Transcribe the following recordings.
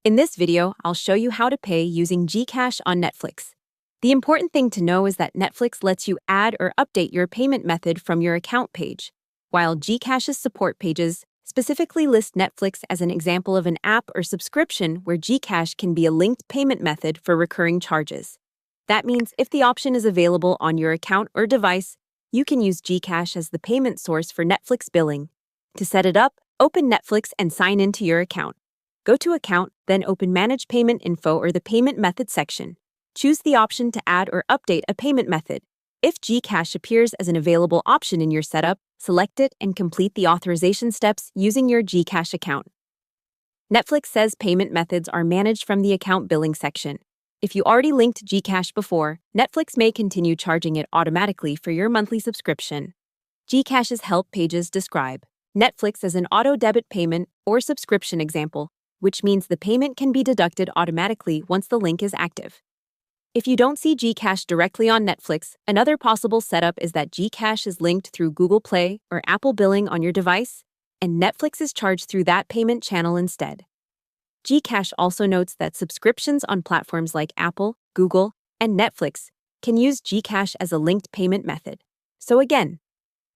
In this video, I'll show you how to pay using GCash on Netflix. The important thing to know is that Netflix lets you add or update your payment method from your account page, while GCash's support pages specifically list Netflix as an example of an app or subscription where GCash can be a linked payment method for recurring charges. That means if the option is available on your account or device, you can use GCash as the payment source for Netflix billing. To set it up, open Netflix and sign into your account. Go to Account, then open Manage Payment Info or the Payment Method section. Choose the option to add or update a payment method. If GCash appears as an available option in your setup, select it and complete the authorization steps using your GCash account. Netflix says payment methods are managed from the account billing section. If you already linked GCash before, Netflix may continue charging it automatically for your monthly subscription. GCash's help pages describe Netflix as an auto-debit payment or subscription example, which means the payment can be deducted automatically once the link is active. If you don't see GCash directly on Netflix, another possible setup is that GCash is linked through Google Play or Apple billing on your device, and Netflix is charged through that payment channel instead. GCash also notes that subscriptions on platforms like Apple, Google, and Netflix can use GCash as a linked payment method. So again,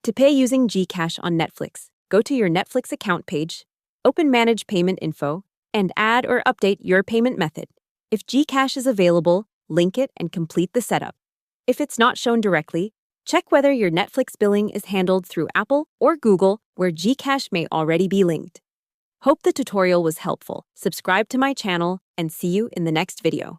to pay using GCash on Netflix, go to your Netflix account page, open Manage Payment Info, and add or update your payment method. If GCash is available, link it and complete the setup. If it's not shown directly, check whether your Netflix billing is handled through Apple or Google, where GCash may already be linked. Hope the tutorial was helpful. Subscribe to my channel and see you in the next video.